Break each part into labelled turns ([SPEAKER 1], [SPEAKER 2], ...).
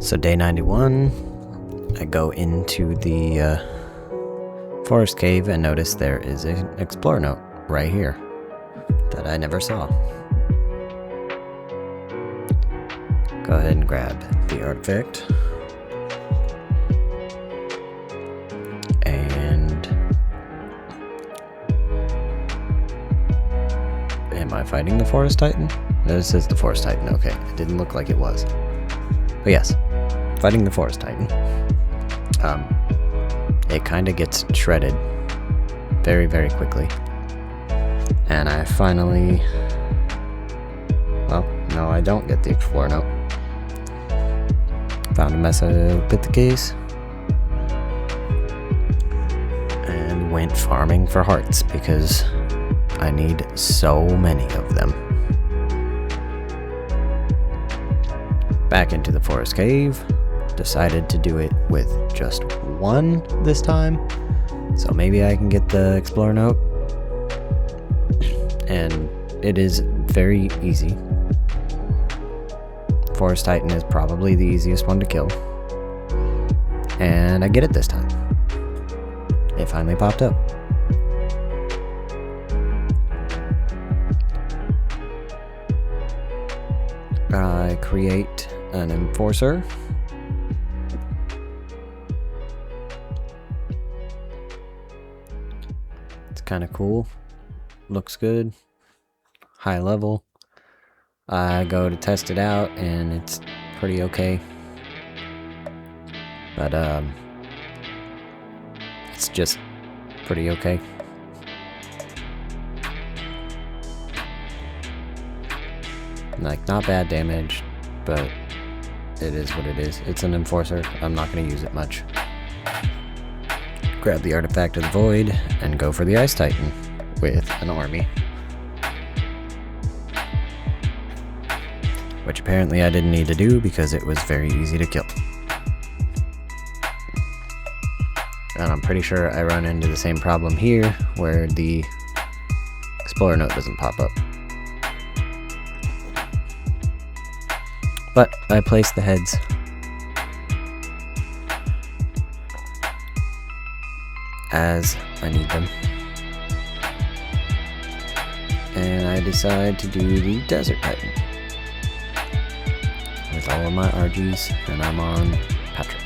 [SPEAKER 1] So day 91, I go into the forest cave and notice there is an explore note right here that I never saw. Go ahead and grab the artifact. And am I fighting the forest titan? This is the forest titan. Okay, it didn't look like it was. But yes, fighting the forest titan. It kind of gets shredded very, very quickly. And I finally... Well, no, I don't get the explore note. Found a Mesopithecus. And went farming for hearts because I need so many of them. Back into the forest cave. Decided to do it with just one this time. So maybe I can get the explore note. And it is very easy. Forest Titan is probably the easiest one to kill. And I get it this time. It finally popped up. I create an enforcer. It's kind of cool. Looks good. High level. I go to test it out and it's pretty okay. But it's just pretty okay. Like, not bad damage, but it is what it is. It's an enforcer. I'm not going to use it much. Grab the artifact of the void and go for the ice titan with an army. Which apparently I didn't need to do because it was very easy to kill. And I'm pretty sure I run into the same problem here where the explorer note doesn't pop up. But I place the heads. As I need them. And I decide to do the Desert Titan. With all of my RGs, and I'm on Patrick.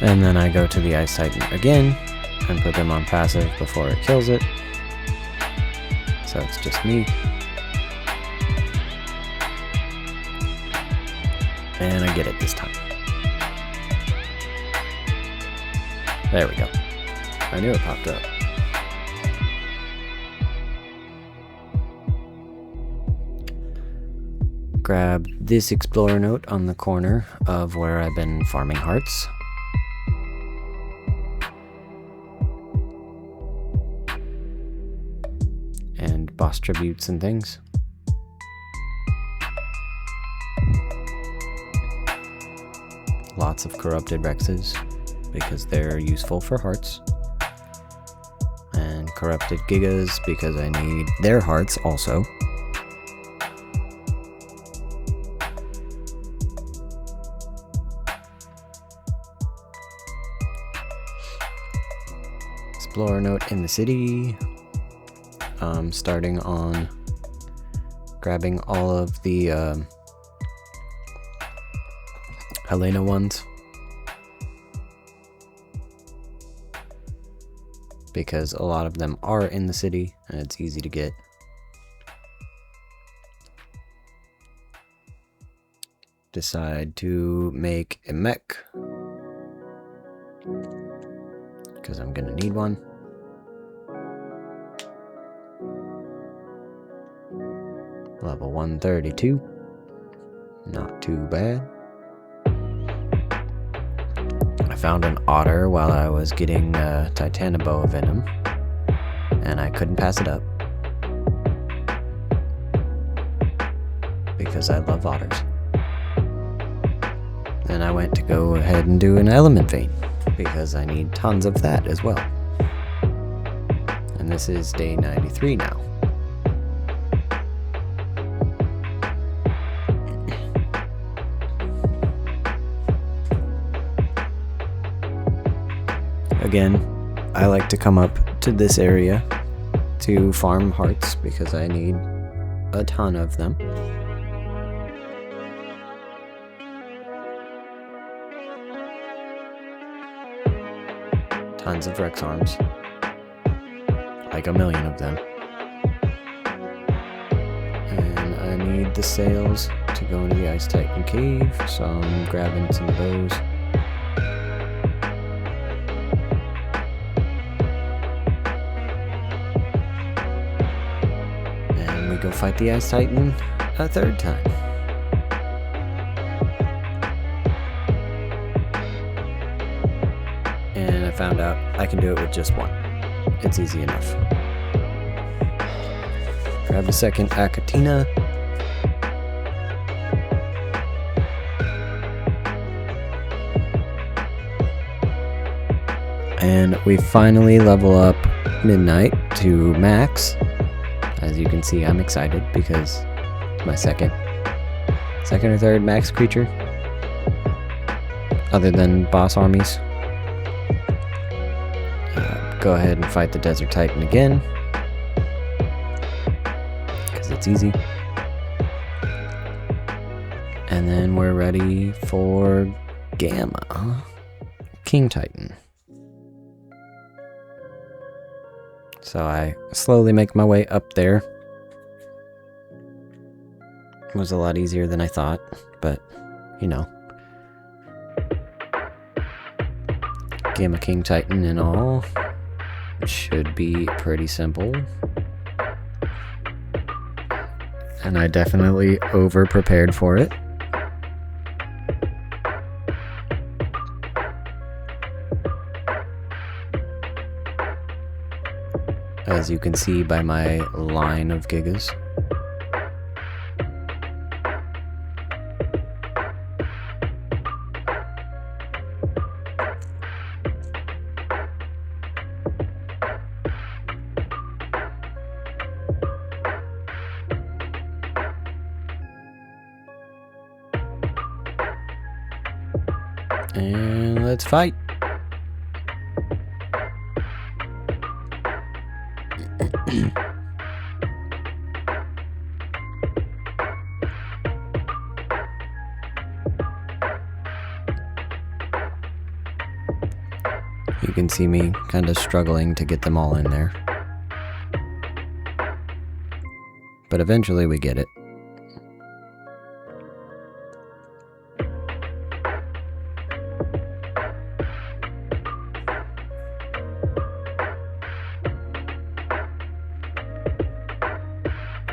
[SPEAKER 1] And then I go to the Ice Titan again, and put them on passive before it kills it. So it's just me. And I get it this time. There we go. I knew it popped up. Grab this explorer note on the corner of where I've been farming hearts. And boss tributes and things. Lots of corrupted Rexes, because they're useful for hearts. And corrupted Gigas, because I need their hearts also. Explorer note in the city. Starting on grabbing all of the Helena ones. Because a lot of them are in the city and it's easy to get. Decide to make a mech. Because I'm gonna need one. Level 132. Not too bad. I found an otter while I was getting Titanoboa venom, and I couldn't pass it up because I love otters. then I went to go ahead and do an element vein, because I need tons of that as well. And this is day 93 now. Again, I like to come up to this area to farm hearts because I need a ton of them. Tons of Rex arms. Like a million of them. And I need the sails to go into the Ice Titan cave, so I'm grabbing some of those. And we go fight the Ice Titan a third time. And I found out I can do it with just one. It's easy enough. Grab a second Akatina. And we finally level up Midnight to max. As you can see, I'm excited because it's my second or third max creature. Other than boss armies. Go ahead and fight the Desert Titan again, because it's easy. And then we're ready for Gamma King Titan. So I slowly make my way up there. It was a lot easier than I thought, but you know. Gamma King Titan and all. Should be pretty simple. And I definitely over prepared for it. As you can see by my line of gigas. And let's fight. You can see me kind of struggling to get them all in there. But eventually we get it.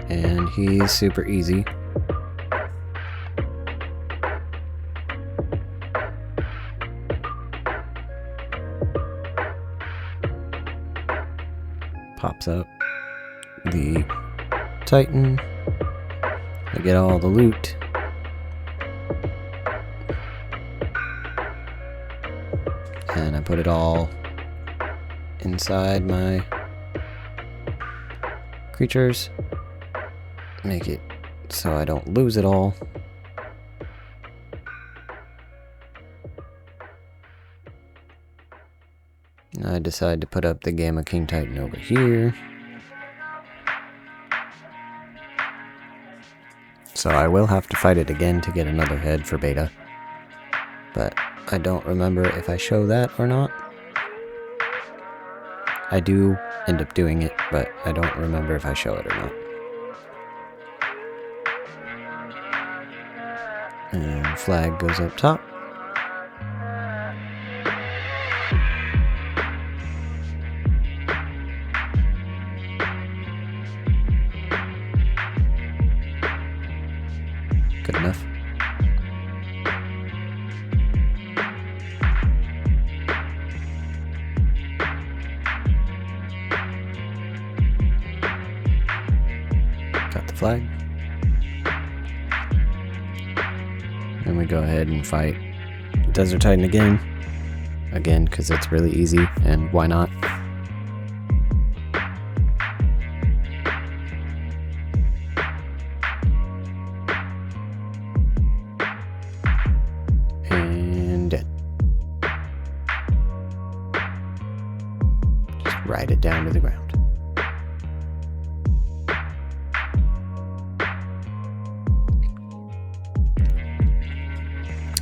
[SPEAKER 1] And he's super easy. Pops up the Titan. I get all the loot. And I put it all inside my creatures. Make it so I don't lose it all. I decide to put up the Gamma King Titan over here. So I will have to fight it again to get another head for beta. But I don't remember if I show that or not. I do end up doing it, but I don't remember if I show it or not. And flag goes up top. Good enough. Got the flag. And we go ahead and fight Desert Titan again. Again, because it's really easy, and why not? And dead. Just ride it down to the ground.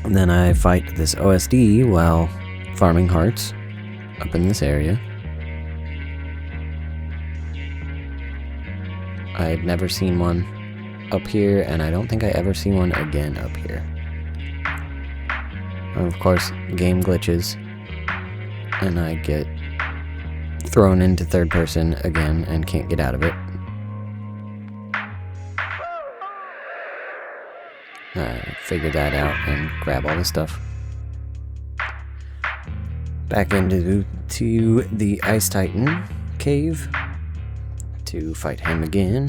[SPEAKER 1] And then I fight this OSD while farming hearts up in this area. I've never seen one up here, and I don't think I ever see one again up here. And of course, game glitches, and I get thrown into third person again and can't get out of it. Figure that out and grab all the stuff. Back into the Ice Titan cave to fight him again.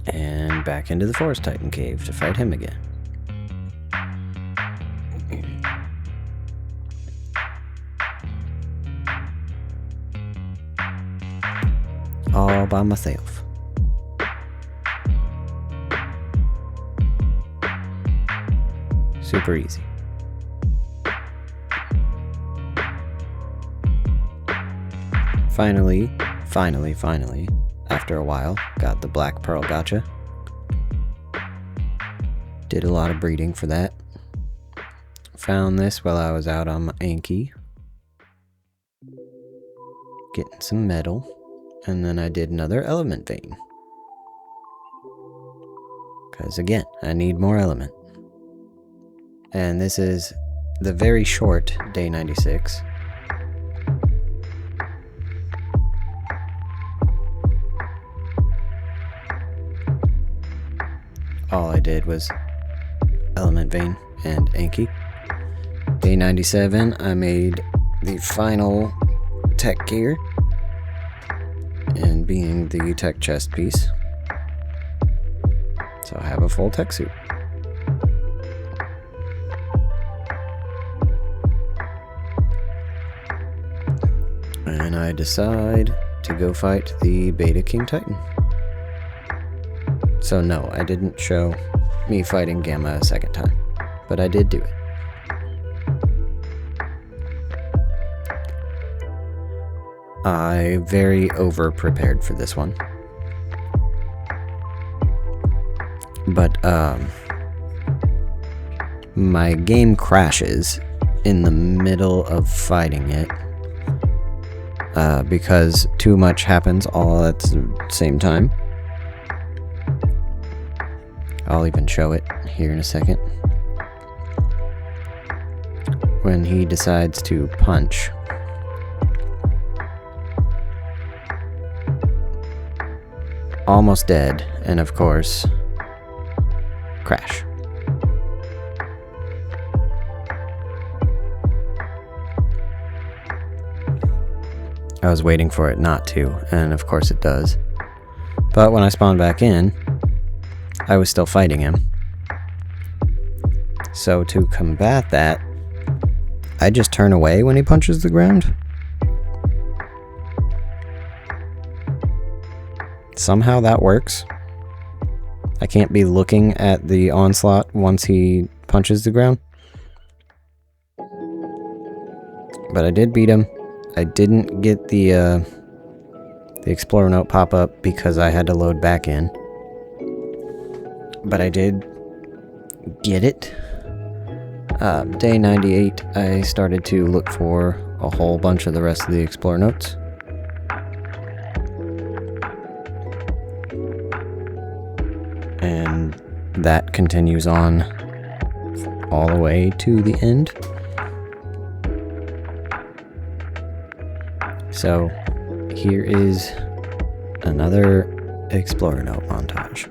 [SPEAKER 1] And back into the Forest Titan cave to fight him again. All by myself. Super easy. Finally, after a while, got the Black Pearl Gotcha. Did a lot of breeding for that. Found this while I was out on my Anki. Getting some metal. And then I did another element vein. Because again, I need more element. And this is the very short day 96. All I did was element vein and Anki. Day 97, I made the final tech gear. And being the tech chest piece. So I have a full tech suit. And I decide to go fight the Beta King Titan. So no, I didn't show me fighting Gamma a second time, but I did do it. I very over-prepared for this one. But, my game crashes in the middle of fighting it. Because too much happens all at the same time. I'll even show it here in a second. When he decides to punch. Almost dead, and of course, crash. I was waiting for it not to, and of course it does. But when I spawned back in, I was still fighting him. So to combat that, I just turn away when he punches the ground. Somehow that works. I can't be looking at the onslaught once he punches the ground. But I did beat him. I didn't get the Explorer note pop up because I had to load back in. But I did get it. Day 98, I started to look for a whole bunch of the rest of the Explorer notes. And that continues on all the way to the end. So here is another Explorer note montage.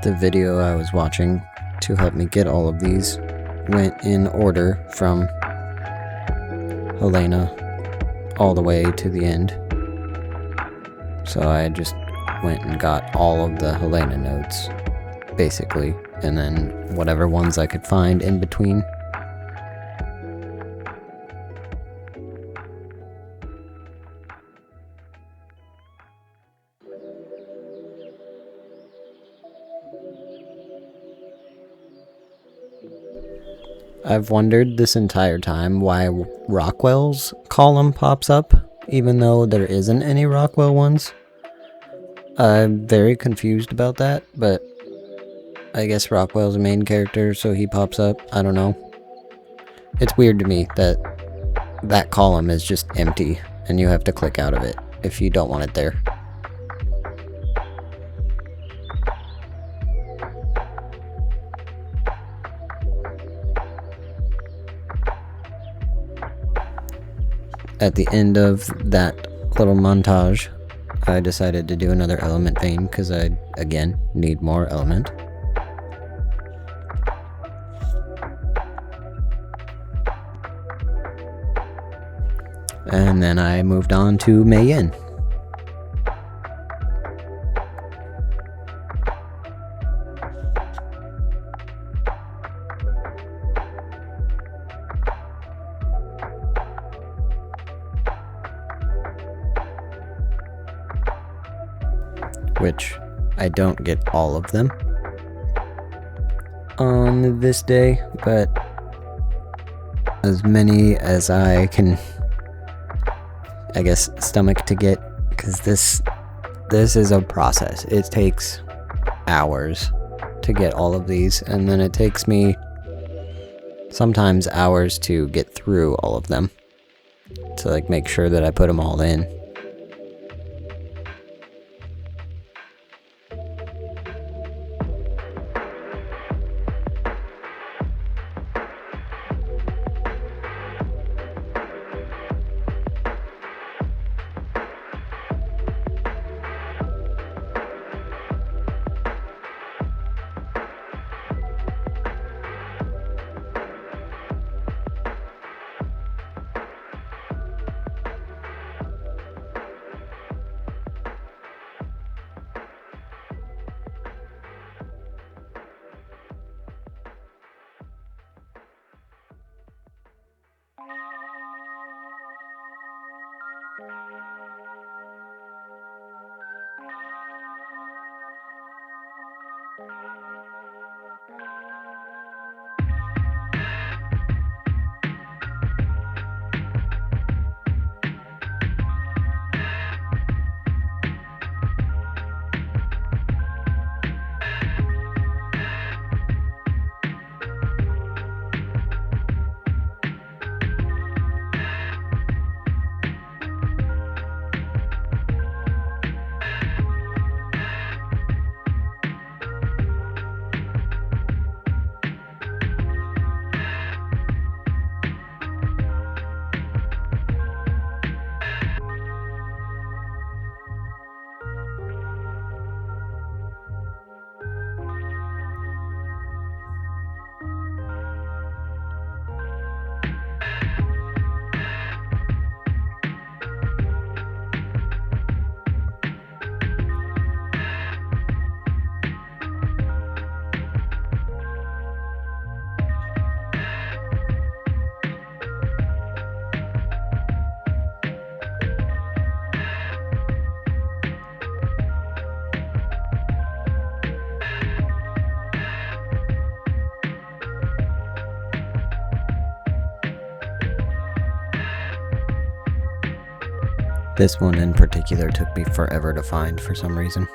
[SPEAKER 1] The video I was watching to help me get all of these went in order from Helena all the way to the end. So I just went and got all of the Helena notes, basically, and then whatever ones I could find in between. I've wondered this entire time why Rockwell's column pops up, even though there isn't any Rockwell ones. I'm very confused about that, but I guess Rockwell's a main character, so he pops up. I don't know. It's weird to me that that column is just empty, and you have to click out of it if you don't want it there. At the end of that little montage, I decided to do another element vein because I, again, need more element. And then I moved on to Mayen. Which I don't get all of them on this day, but as many as I can, I guess, stomach to get, because this is a process. It takes hours to get all of these, and then it takes me sometimes hours to get through all of them to like make sure that I put them all in. This one in particular took me forever to find for some reason.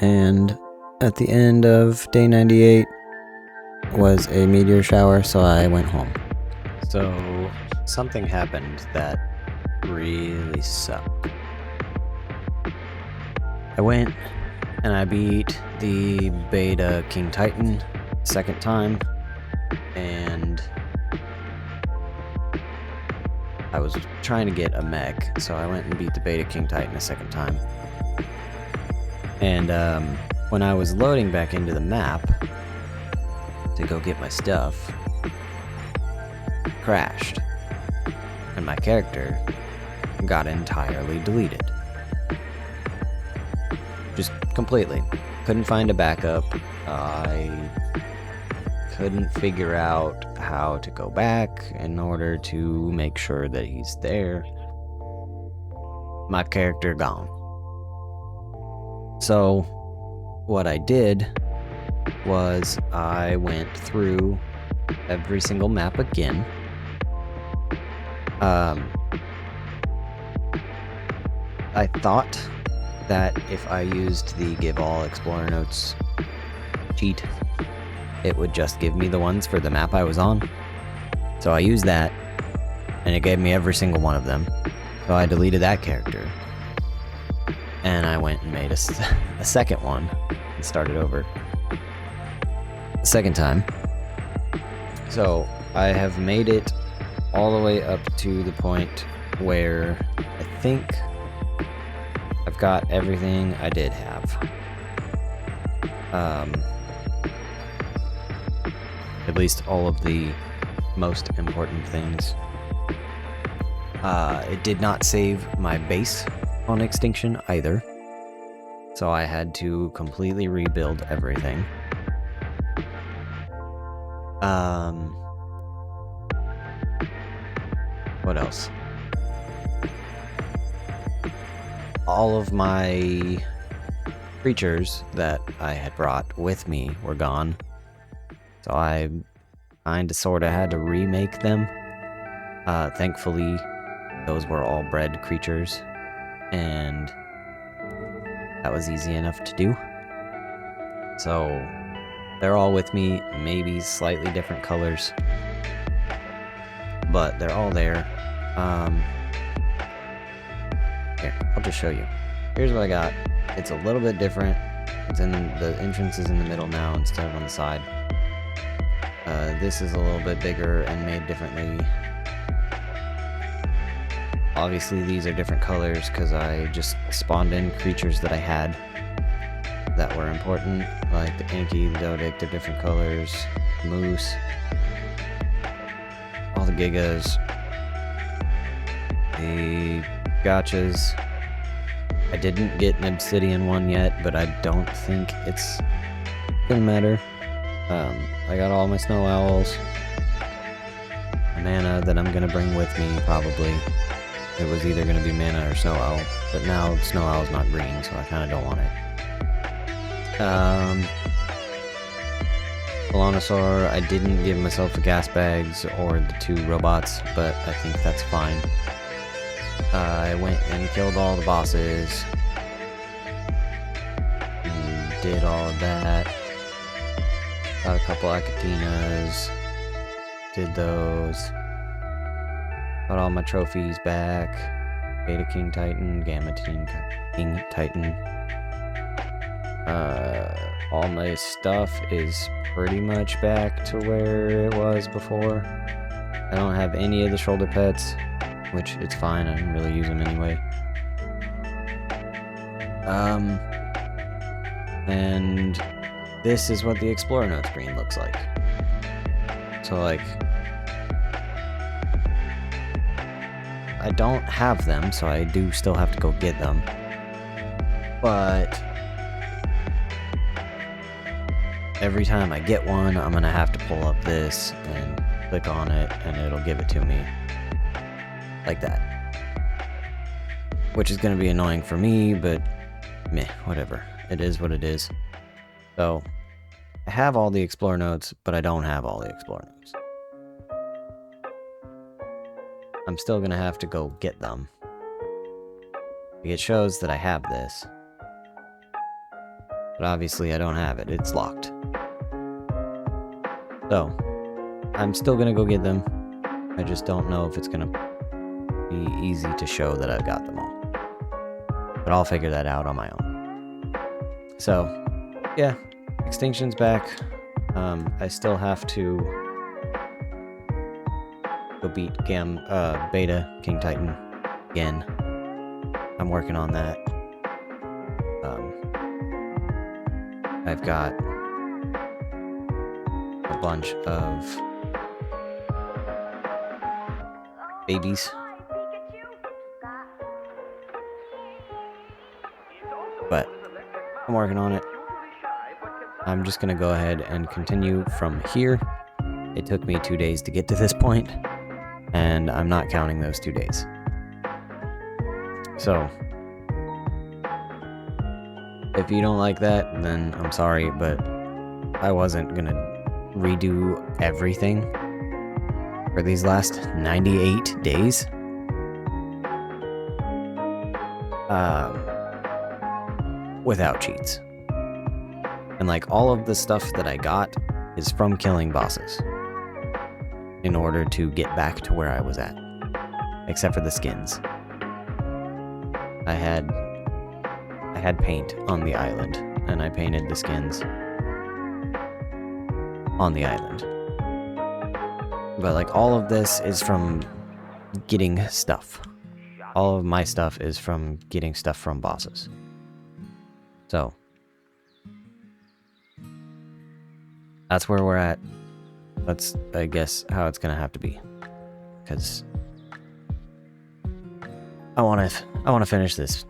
[SPEAKER 1] And at the end of day 98 was a meteor shower, so I went home. So something happened that really sucked. I went And I beat the beta King Titan second time, and I was trying to get a mech, so I went and beat the beta King Titan a second time. And when I was loading back into the map to go get my stuff, it crashed, and my character got entirely deleted. Just completely. Couldn't find a backup. I couldn't figure out how to go back in order to make sure that he's there. My character gone. So what I did was I went through every single map again. I thought that if I used the give all explorer notes cheat, it would just give me the ones for the map I was on. So I used that, and it gave me every single one of them. So I deleted that character, and I went and made a second one and started over the second time. So I have made it all the way up to the point where I think I've got everything I did have. At least all of the most important things. It did not save my base on Extinction either, so I had to completely rebuild everything. What else? All of my creatures that I had brought with me were gone, so I kinda sorta had to remake them. Thankfully, those were all bred creatures, and that was easy enough to do. So they're all with me, maybe slightly different colors, but they're all there. Here, I'll just show you. Here's what I got. It's a little bit different. It's in the entrance is in the middle now instead of on the side. This is a little bit bigger and made differently. Obviously these are different colors because I just spawned in creatures that I had that were important, like the Inky, the Dodic, they're different colors, Moose, all the Gigas, the Gotchas. I didn't get an Obsidian one yet, but I don't think it's gonna matter. I got all my Snow Owls, a mana that I'm gonna bring with me probably. It was either gonna be mana or Snow Owl, but now Snow Owl's not green, so I kinda don't want it. Velonosaur, I didn't give myself the gas bags or the 2 robots, but I think that's fine. I went and killed all the bosses, and did all of that. Got a couple Acatinas, did those. Got all my trophies back. Beta King Titan, Gamma King Titan. All my stuff is pretty much back to where it was before. I don't have any of the shoulder pets, which it's fine, I didn't really use them anyway. And this is what the Explorer Note screen looks like. So like, I don't have them, so I do still have to go get them. But every time I get one, I'm gonna have to pull up this and click on it, and it'll give it to me. Like that. Which is gonna be annoying for me, but meh, whatever. It is what it is. So, I have all the Explorer Notes, but I don't have all the Explorer Notes. I'm still gonna have to go get them. It shows that I have this. But obviously I don't have it, it's locked. So, I'm still gonna go get them. I just don't know if it's gonna be easy to show that I've got them all. But I'll figure that out on my own. So, yeah, Extinction's back. I still have to go beat Beta King Titan again. I'm working on that. I've got a bunch of babies. But I'm working on it. I'm just going to go ahead and continue from here. It took me 2 days to get to this point, and I'm not counting those 2 days. So, if you don't like that, then I'm sorry, but I wasn't going to redo everything for these last 98 days. Without cheats. And like all of the stuff that I got is from killing bosses in order to get back to where I was at. Except for the skins. I had paint on the island, and I painted the skins on the island. But like all of this is from getting stuff. All of my stuff is from getting stuff from bosses. So that's where we're at. That's, I guess, how it's gonna have to be. Because I wanna finish this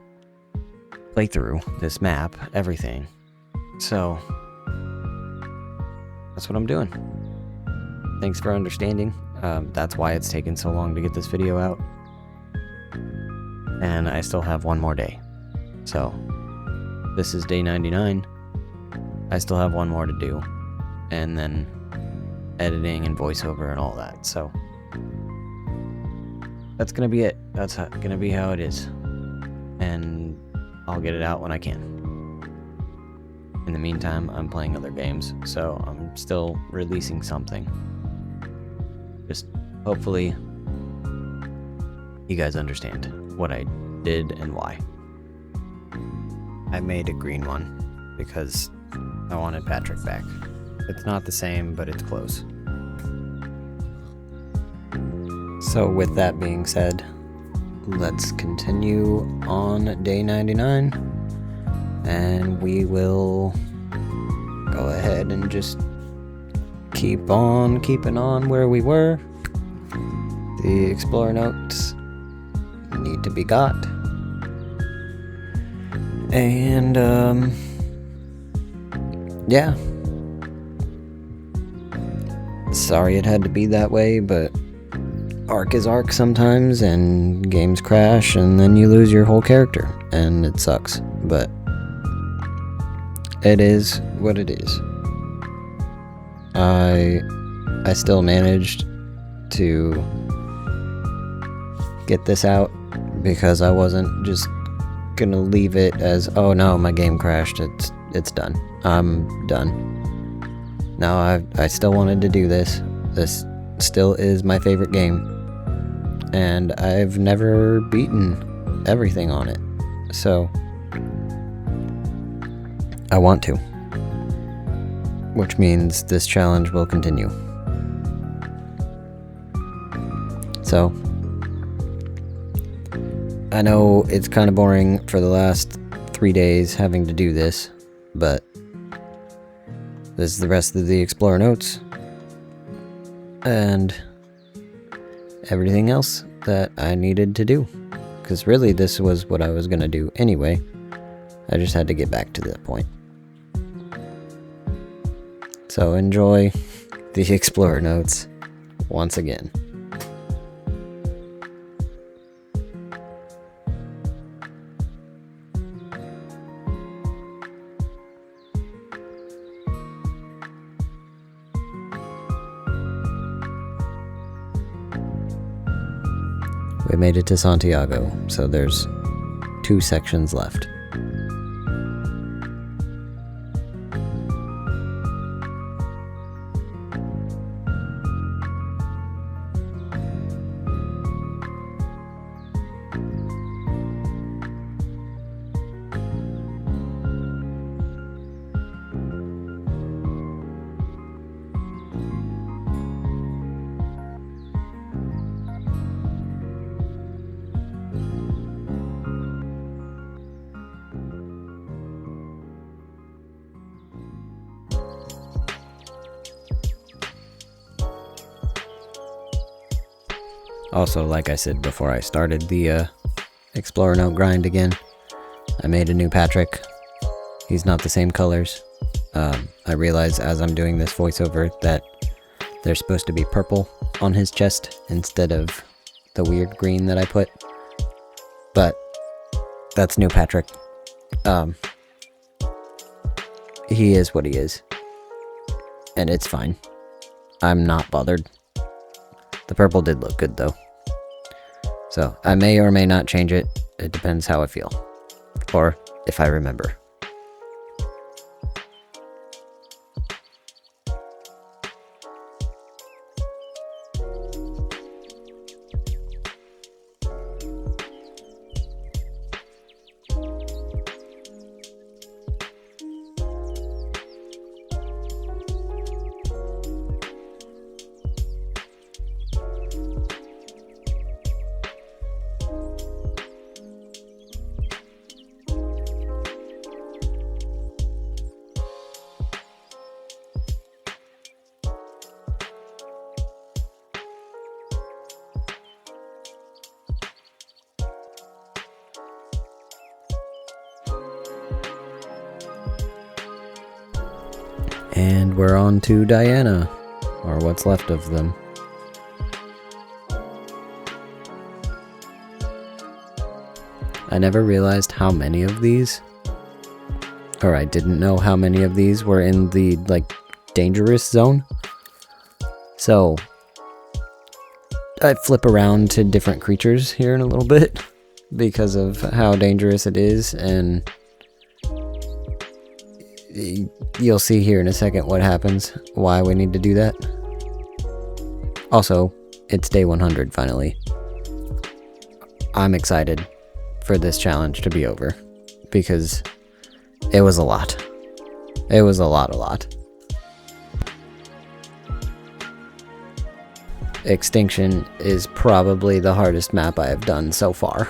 [SPEAKER 1] playthrough, this map, everything. So that's what I'm doing. Thanks for understanding. That's why it's taken so long to get this video out. And I still have one more day. So this is day 99. I still have one more to do. And then editing and voiceover and all that. So that's gonna be it. That's gonna be how it is. And I'll get it out when I can. In the meantime, I'm playing other games, so I'm still releasing something. Just hopefully you guys understand what I did and why. I made a green one because I wanted Patrick back. It's not the same, but it's close. So with that being said, let's continue on day 99, and we will go ahead and just keep on keeping on where we were. The Explorer notes need to be got. And, yeah. Sorry it had to be that way, but Arc is Arc sometimes, and games crash, and then you lose your whole character, and it sucks, but it is what it is. I still managed to get this out because I wasn't just gonna leave it as, oh no, my game crashed, it's done. I'm done. No, I still wanted to do this. This still is my favorite game. And I've never beaten everything on it. So I want to. Which means this challenge will continue. So I know it's kind of boring for the last 3 days having to do this, but this is the rest of the Explorer notes and everything else that I needed to do, because really this was what I was going to do anyway. I just had to get back to that point. So enjoy the Explorer notes once again. We made it to Santiago, so there's 2 sections left. Also, like I said before I started the Explorer Note grind again, I made a new Patrick. He's not the same colors. I realize as I'm doing this voiceover that they're supposed to be purple on his chest instead of the weird green that I put. But that's new Patrick. He is what he is. And it's fine. I'm not bothered. The purple did look good though. So I may or may not change it. It depends how I feel. Or if I remember. And we're on to Diana, or what's left of them. I never realized how many of these, or I didn't know how many of these were in the, like, dangerous zone. So, I flip around to different creatures here in a little bit, because of how dangerous it is, and you'll see here in a second what happens, why we need to do that. Also, it's day 100 finally. I'm excited for this challenge to be over, because it was a lot. It was a lot. Extinction is probably the hardest map I have done so far.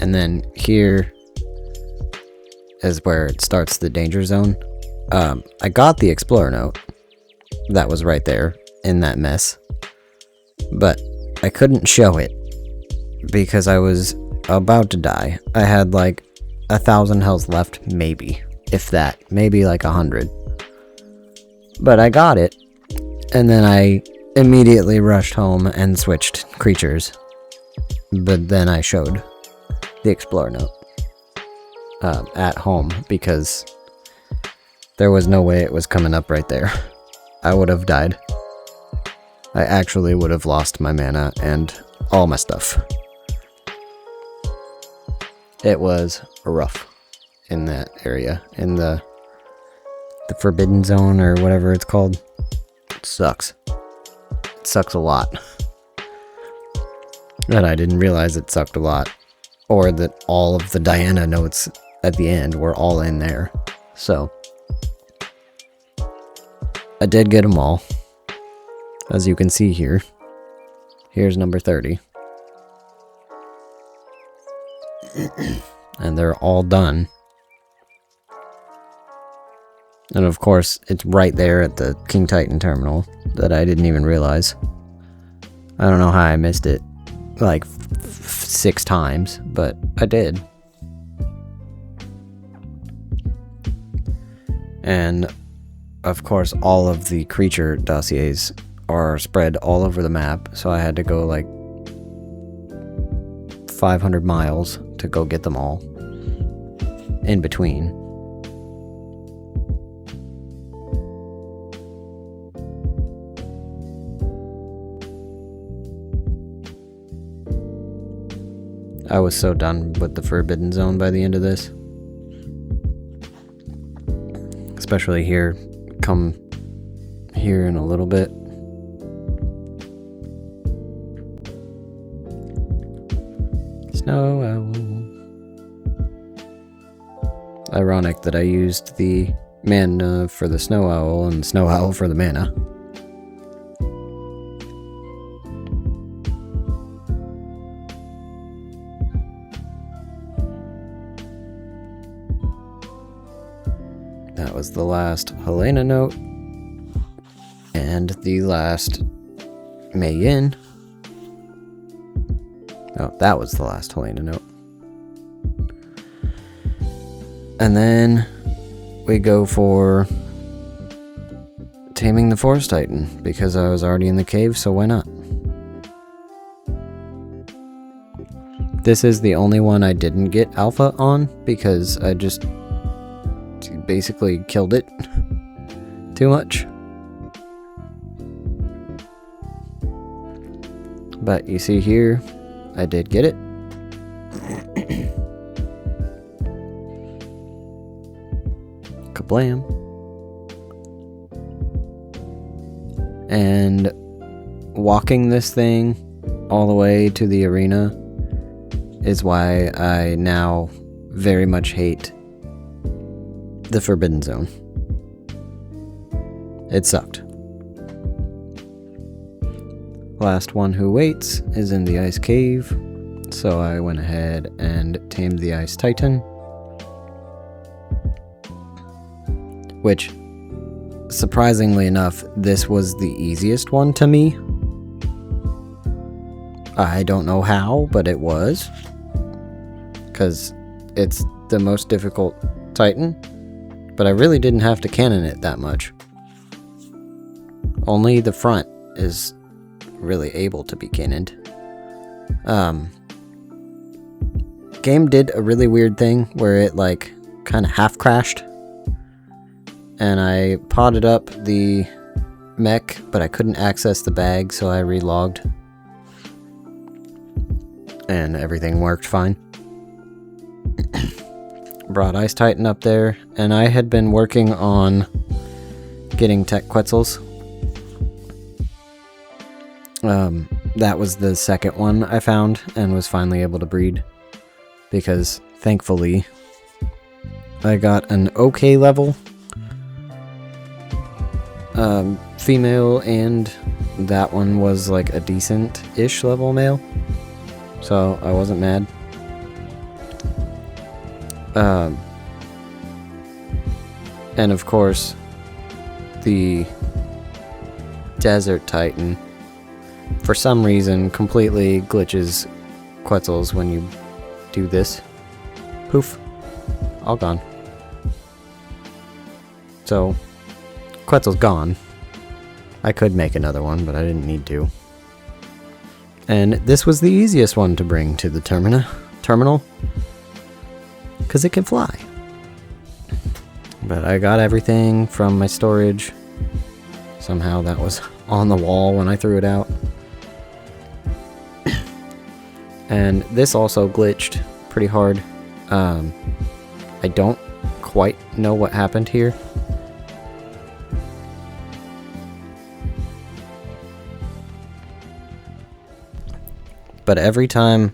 [SPEAKER 1] And then here is where it starts the danger zone. I got the Explorer Note. That was right there in that mess. But I couldn't show it because I was about to die. I had like 1,000 health left, maybe. If that. Maybe like 100. But I got it. And then I immediately rushed home and switched creatures. But then I showed the Explorer Note at home because there was no way it was coming up right there. I would have died. I actually would have lost my mana and all my stuff. It was rough in that area, in the Forbidden Zone or whatever it's called. It sucks. It sucks a lot. And I didn't realize it sucked a lot. Or that all of the Diana notes at the end were all in there. So, I did get them all. As you can see here. Here's number 30. And they're all done. And of course, it's right there at the King Titan terminal that I didn't even realize. I don't know how I missed it. Like 6 times, but I did. And of course, all of the creature dossiers are spread all over the map, so I had to go like 500 miles to go get them all in between. I was so done with the Forbidden Zone by the end of this. Especially here, come here in a little bit. Snow owl. Ironic that I used the mana for the snow owl and snow owl for the mana. That was the last Helena note. And the last Mei Yin. Oh, that was the last Helena note. And then we go for taming the Forest Titan, because I was already in the cave, so why not? This is the only one I didn't get alpha on, because I just basically killed it too much. But you see here, I did get it. Kablam. And walking this thing all the way to the arena is why I now very much hate the Forbidden Zone. It sucked. Last one who waits is in the Ice Cave, so I went ahead and tamed the Ice Titan, which, surprisingly enough, this was the easiest one to me. I don't know how, but it was, because it's the most difficult Titan, but I really didn't have to cannon it that much. Only the front is really able to be cannoned. Game did a really weird thing where it like kind of half crashed, and I potted up the mech, but I couldn't access the bag, so I relogged, and everything worked fine. Brought Ice Titan up there, and I had been working on getting tech Quetzals. That was the second one I found and was finally able to breed, because thankfully I got an okay level female, and that one was like a decent-ish level male, so I wasn't mad. And of course, the Desert Titan, for some reason, completely glitches Quetzals when you do this. Poof. All gone. So, Quetzal's gone. I could make another one, but I didn't need to. And this was the easiest one to bring to the terminal, because it can fly. But I got everything from my storage. Somehow that was on the wall when I threw it out. And this also glitched pretty hard. I don't quite know what happened here. But every time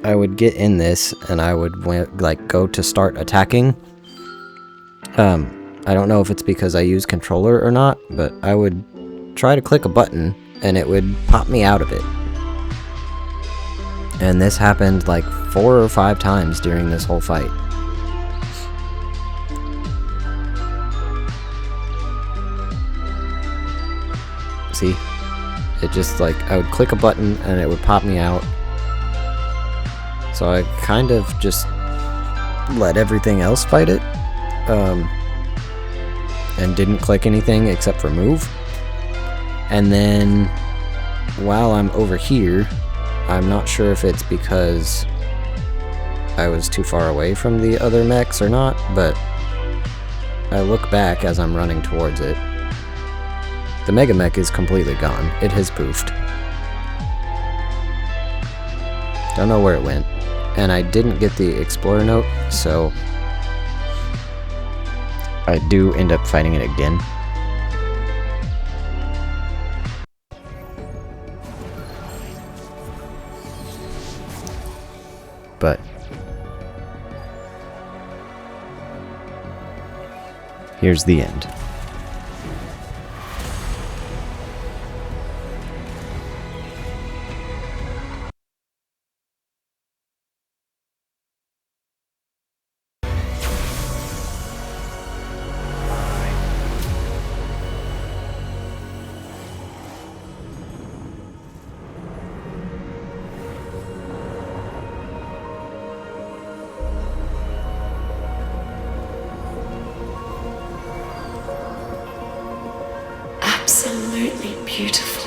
[SPEAKER 1] I would get in this and I would like go to start attacking, I don't know if it's because I use controller or not, but I would try to click a button and it would pop me out of it. And this happened like 4 or 5 times during this whole fight. See? It just like, I would click a button and it would pop me out. So I kind of just let everything else fight it. and didn't click anything except for move. And then while I'm over here, I'm not sure if it's because I was too far away from the other mechs or not, but I look back as I'm running towards it. The Mega Mech is completely gone. It has poofed. Don't know where it went. And I didn't get the Explorer note, so I do end up fighting it again. But here's the end.
[SPEAKER 2] Absolutely beautiful.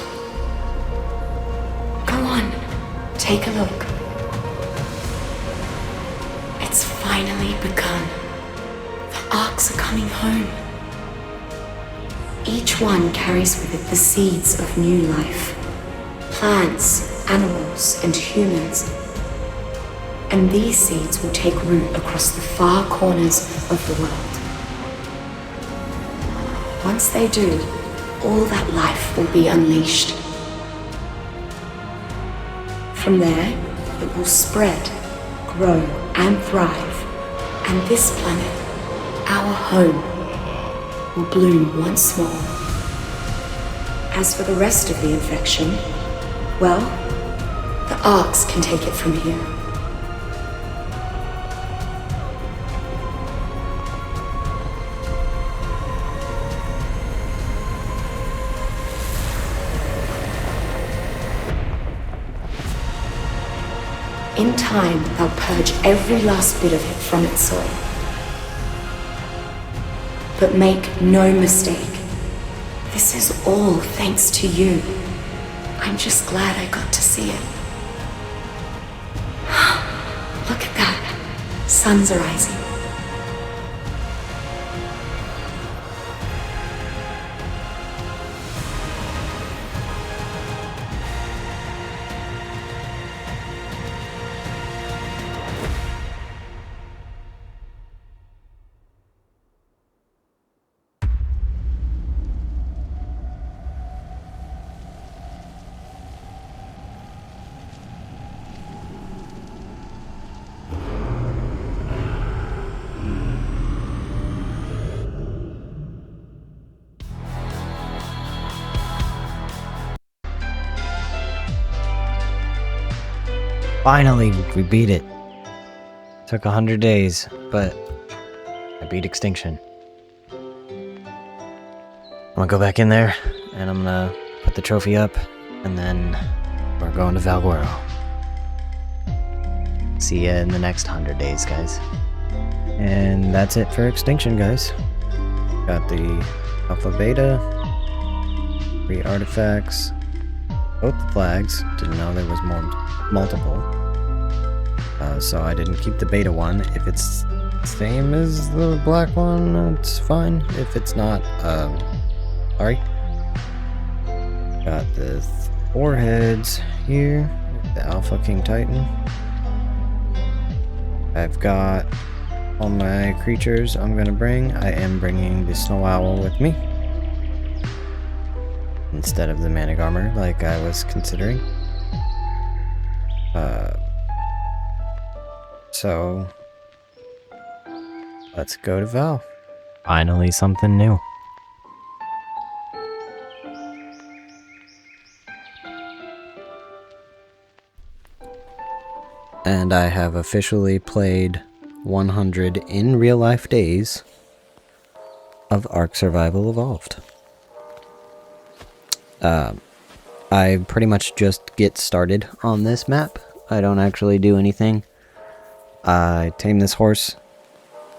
[SPEAKER 2] Go on, take a look. It's finally begun. The arcs are coming home. Each one carries with it the seeds of new life. Plants, animals, and humans. And these seeds will take root across the far corners of the world. Once they do, all that life will be unleashed. From there, it will spread, grow, and thrive, and this planet, our home, will bloom once more. As for the rest of the infection, well, the arcs can take it from here. In time, they'll purge every last bit of it from its soil. But make no mistake, this is all thanks to you. I'm just glad I got to see it. Look at that. Sun's rising.
[SPEAKER 1] Finally, we beat it. Took 100 days, but I beat Extinction. I'm gonna go back in there, and I'm gonna put the trophy up, and then we're going to Valguero. See ya in the next 100 days, guys. And that's it for Extinction, guys. Got the Alpha Beta, 3 artifacts, both the flags. Didn't know there was multiple. So I didn't keep the beta one. If it's the same as the black one, it's fine. If it's not, sorry. Got the 4 heads here, the Alpha King Titan. I've got all my creatures I'm gonna bring. I am bringing the Snow Owl with me instead of the Manic Armor like I was considering. So let's go to Val. Finally something new. And I have officially played 100 in real life days of Ark Survival Evolved. I pretty much just get started on this map. I don't actually do anything. I tame this horse.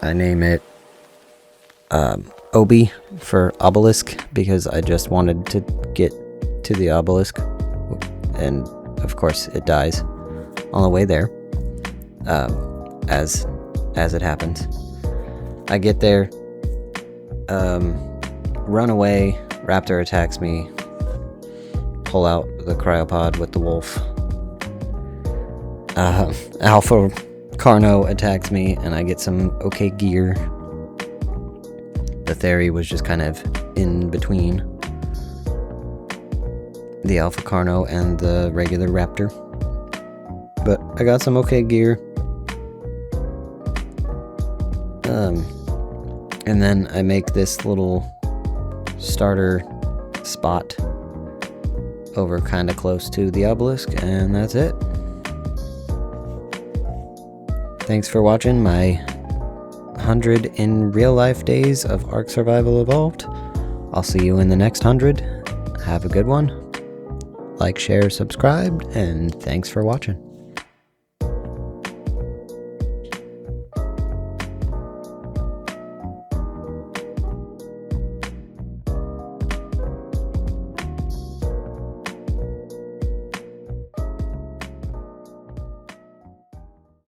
[SPEAKER 1] I name it Obi for obelisk because I just wanted to get to the obelisk, and of course it dies on the way there, as it happens. I get there, run away, raptor attacks me, pull out the cryopod with the wolf. Alpha Carno attacks me, and I get some okay gear. The Theory was just kind of in between the Alpha Carno and the regular raptor. But I got some okay gear. And then I make this little starter spot over kind of close to the obelisk, and that's it. Thanks for watching my 100 in real life days of Ark Survival Evolved. I'll see you in the next 100. Have a good one. Like, share, subscribe, and thanks for watching.